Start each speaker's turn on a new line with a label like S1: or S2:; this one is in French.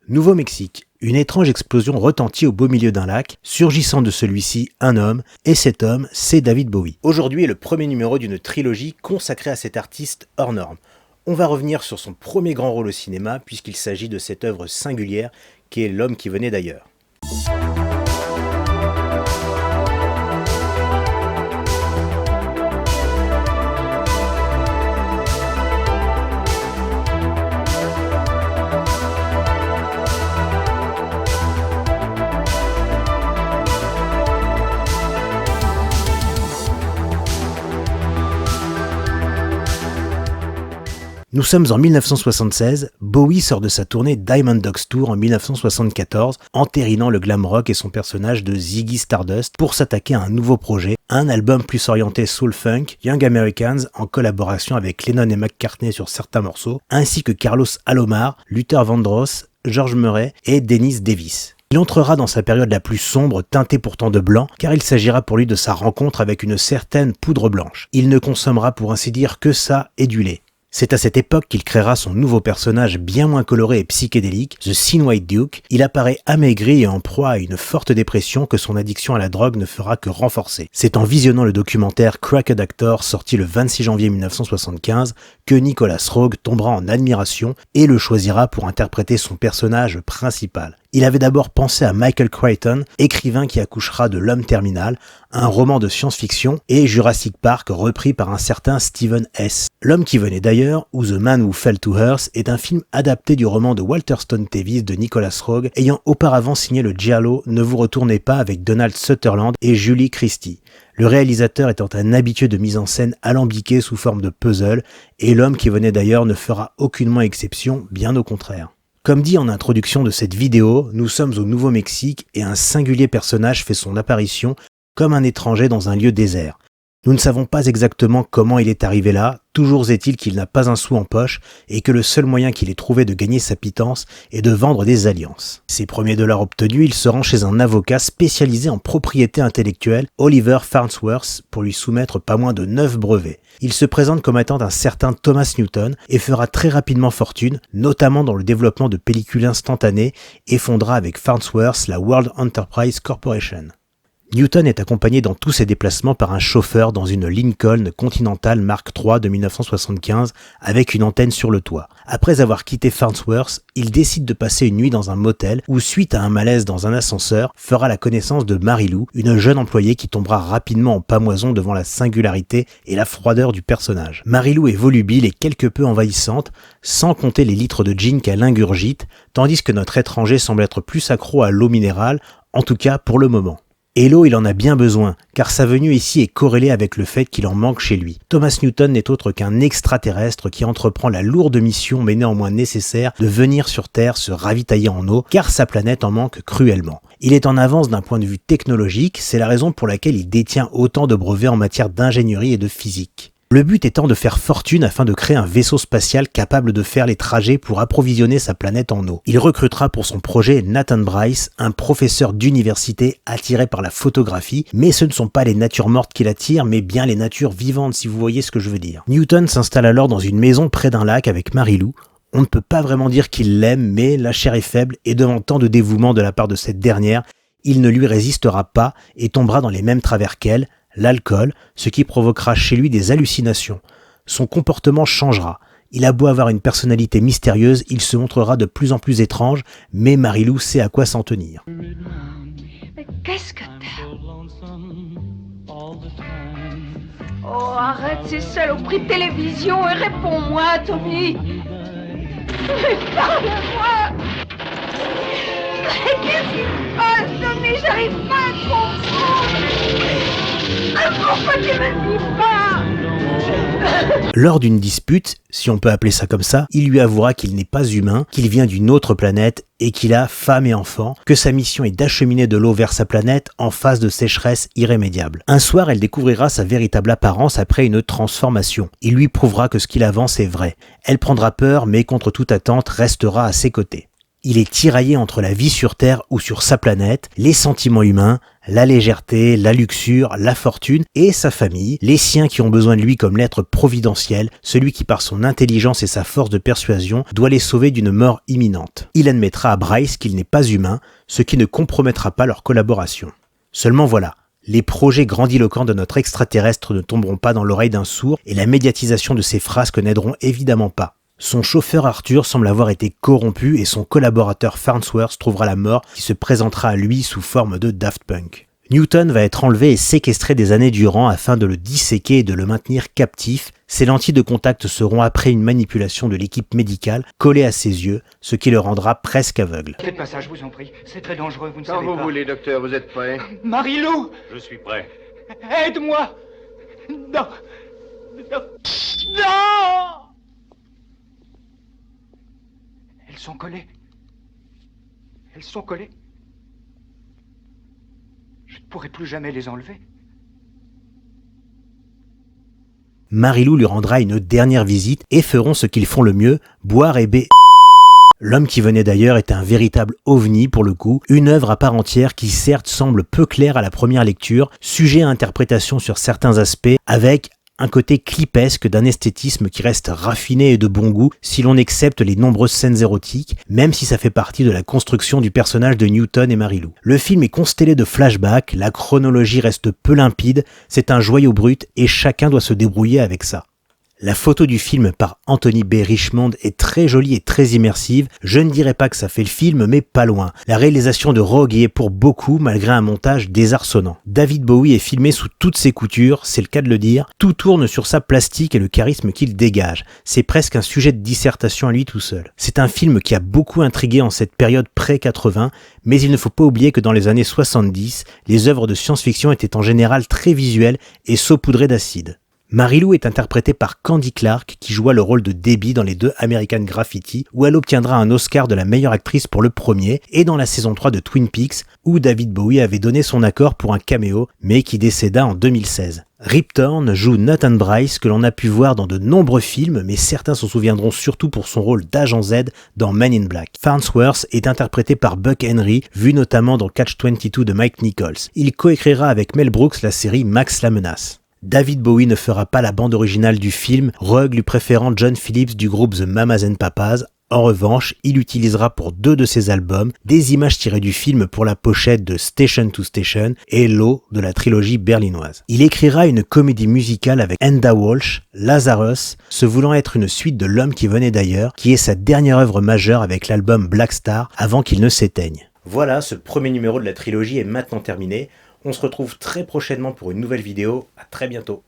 S1: Nouveau-Mexique. Une étrange explosion retentit au beau milieu d'un lac, surgissant de celui-ci un homme, et cet homme, c'est David Bowie. Aujourd'hui est le premier numéro d'une trilogie consacrée à cet artiste hors norme. On va revenir sur son premier grand rôle au cinéma, puisqu'il s'agit de cette œuvre singulière qui est L'homme qui venait d'ailleurs. Nous sommes en 1976, Bowie sort de sa tournée Diamond Dogs Tour en 1974, entérinant le glam rock et son personnage de Ziggy Stardust pour s'attaquer à un nouveau projet, un album plus orienté soul funk, Young Americans, en collaboration avec Lennon et McCartney sur certains morceaux, ainsi que Carlos Alomar, Luther Vandross, George Murray et Dennis Davis. Il entrera dans sa période la plus sombre, teintée pourtant de blanc, car il s'agira pour lui de sa rencontre avec une certaine poudre blanche. Il ne consommera pour ainsi dire que ça et du lait. C'est à cette époque qu'il créera son nouveau personnage bien moins coloré et psychédélique, The Sin White Duke. Il apparaît amaigri et en proie à une forte dépression que son addiction à la drogue ne fera que renforcer. C'est en visionnant le documentaire Cracked Actor, sorti le 26 janvier 1975, que Nicholas Roeg tombera en admiration et le choisira pour interpréter son personnage principal. Il avait d'abord pensé à Michael Crichton, écrivain qui accouchera de L'Homme Terminal, un roman de science-fiction, et Jurassic Park repris par un certain Steven S. L'Homme qui venait d'ailleurs, ou The Man Who Fell to Earth, est un film adapté du roman de Walter Stone Tevis de Nicholas Roeg, ayant auparavant signé le giallo Ne vous retournez pas avec Donald Sutherland et Julie Christie. Le réalisateur étant un habitué de mise en scène alambiquée sous forme de puzzle, et L'Homme qui venait d'ailleurs ne fera aucunement exception, bien au contraire. Comme dit en introduction de cette vidéo, nous sommes au Nouveau-Mexique et un singulier personnage fait son apparition comme un étranger dans un lieu désert. Nous ne savons pas exactement comment il est arrivé là, toujours est-il qu'il n'a pas un sou en poche et que le seul moyen qu'il ait trouvé de gagner sa pitance est de vendre des alliances. Ses premiers dollars obtenus, il se rend chez un avocat spécialisé en propriété intellectuelle, Oliver Farnsworth, pour lui soumettre pas moins de 9 brevets. Il se présente comme étant un certain Thomas Newton et fera très rapidement fortune, notamment dans le développement de pellicules instantanées, et fondera avec Farnsworth la World Enterprise Corporation. Newton est accompagné dans tous ses déplacements par un chauffeur dans une Lincoln Continental Mark III de 1975 avec une antenne sur le toit. Après avoir quitté Farnsworth, il décide de passer une nuit dans un motel où, suite à un malaise dans un ascenseur, fera la connaissance de Mary Lou, une jeune employée qui tombera rapidement en pâmoison devant la singularité et la froideur du personnage. Mary Lou est volubile et quelque peu envahissante, sans compter les litres de gin qu'elle ingurgite, tandis que notre étranger semble être plus accro à l'eau minérale, en tout cas pour le moment. Et l'eau, il en a bien besoin, car sa venue ici est corrélée avec le fait qu'il en manque chez lui. Thomas Newton n'est autre qu'un extraterrestre qui entreprend la lourde mission mais néanmoins nécessaire de venir sur Terre se ravitailler en eau, car sa planète en manque cruellement. Il est en avance d'un point de vue technologique, c'est la raison pour laquelle il détient autant de brevets en matière d'ingénierie et de physique. Le but étant de faire fortune afin de créer un vaisseau spatial capable de faire les trajets pour approvisionner sa planète en eau. Il recrutera pour son projet Nathan Bryce, un professeur d'université attiré par la photographie, mais ce ne sont pas les natures mortes qui l'attirent, mais bien les natures vivantes, si vous voyez ce que je veux dire. Newton s'installe alors dans une maison près d'un lac avec Mary Lou. On ne peut pas vraiment dire qu'il l'aime, mais la chair est faible et devant tant de dévouement de la part de cette dernière, il ne lui résistera pas et tombera dans les mêmes travers qu'elle, l'alcool, ce qui provoquera chez lui des hallucinations. Son comportement changera. Il a beau avoir une personnalité mystérieuse, il se montrera de plus en plus étrange, mais Mary Lou sait à quoi s'en tenir.
S2: Mais qu'est-ce que t'as? Oh, arrête ces saloperies de télévision et réponds-moi, Tommy. Mais parle-moi. Mais qu'est-ce qui se passe, Tommy? J'arrive pas à comprendre. Pourquoi tu me dis pas?
S1: Lors d'une dispute, si on peut appeler ça comme ça, il lui avouera qu'il n'est pas humain, qu'il vient d'une autre planète et qu'il a femme et enfant, que sa mission est d'acheminer de l'eau vers sa planète en phase de sécheresse irrémédiable. Un soir, elle découvrira sa véritable apparence après une transformation. Il lui prouvera que ce qu'il avance est vrai. Elle prendra peur, mais contre toute attente, restera à ses côtés. Il est tiraillé entre la vie sur Terre ou sur sa planète, les sentiments humains, la légèreté, la luxure, la fortune et sa famille, les siens qui ont besoin de lui comme l'être providentiel, celui qui par son intelligence et sa force de persuasion doit les sauver d'une mort imminente. Il admettra à Bryce qu'il n'est pas humain, ce qui ne compromettra pas leur collaboration. Seulement voilà, les projets grandiloquents de notre extraterrestre ne tomberont pas dans l'oreille d'un sourd et la médiatisation de ses frasques n'aideront évidemment pas. Son chauffeur Arthur semble avoir été corrompu et son collaborateur Farnsworth trouvera la mort qui se présentera à lui sous forme de Daft Punk. Newton va être enlevé et séquestré des années durant afin de le disséquer et de le maintenir captif. Ses lentilles de contact seront après une manipulation de l'équipe médicale collées à ses yeux, ce qui le rendra presque aveugle.
S3: Faites pas ça, je vous en prie. C'est très dangereux, vous ne savez
S4: Quand
S3: pas.
S4: vous voulez, docteur, vous êtes prêt?
S3: Marie-Lou!
S4: Je suis prêt.
S3: Aide-moi! Non! Non! Non! Elles sont collées. Elles sont collées. Je ne pourrai plus jamais les enlever.
S1: Marie-Lou lui rendra une dernière visite et feront ce qu'ils font le mieux, boire et L'homme qui venait d'ailleurs est un véritable ovni pour le coup, une œuvre à part entière qui certes semble peu claire à la première lecture, sujet à interprétation sur certains aspects, avec un côté clipesque d'un esthétisme qui reste raffiné et de bon goût si l'on accepte les nombreuses scènes érotiques, même si ça fait partie de la construction du personnage de Newton et Marie-Lou. Le film est constellé de flashbacks, la chronologie reste peu limpide, c'est un joyau brut et chacun doit se débrouiller avec ça. La photo du film par Anthony B. Richmond est très jolie et très immersive. Je ne dirais pas que ça fait le film, mais pas loin. La réalisation de Rogue y est pour beaucoup, malgré un montage désarçonnant. David Bowie est filmé sous toutes ses coutures, c'est le cas de le dire. Tout tourne sur sa plastique et le charisme qu'il dégage. C'est presque un sujet de dissertation à lui tout seul. C'est un film qui a beaucoup intrigué en cette période pré-80, mais il ne faut pas oublier que dans les années 70, les œuvres de science-fiction étaient en général très visuelles et saupoudrées d'acide. Marie-Lou est interprétée par Candy Clark qui joua le rôle de Debbie dans les deux American Graffiti où elle obtiendra un Oscar de la meilleure actrice pour le premier et dans la saison 3 de Twin Peaks où David Bowie avait donné son accord pour un caméo mais qui décéda en 2016. Rip Torn joue Nathan Bryce que l'on a pu voir dans de nombreux films mais certains s'en souviendront surtout pour son rôle d'agent Z dans Men in Black. Farnsworth est interprété par Buck Henry vu notamment dans Catch-22 de Mike Nichols. Il coécrira avec Mel Brooks la série Max la menace. David Bowie ne fera pas la bande originale du film, Rogue lui préférant John Phillips du groupe The Mamas and Papas. En revanche, il utilisera pour 2 de ses albums des images tirées du film pour la pochette de Station to Station et Low de la trilogie berlinoise. Il écrira une comédie musicale avec Enda Walsh, Lazarus, se voulant être une suite de L'homme qui venait d'ailleurs, qui est sa dernière œuvre majeure avec l'album Black Star avant qu'il ne s'éteigne. Voilà, ce premier numéro de la trilogie est maintenant terminé. On se retrouve très prochainement pour une nouvelle vidéo. À très bientôt.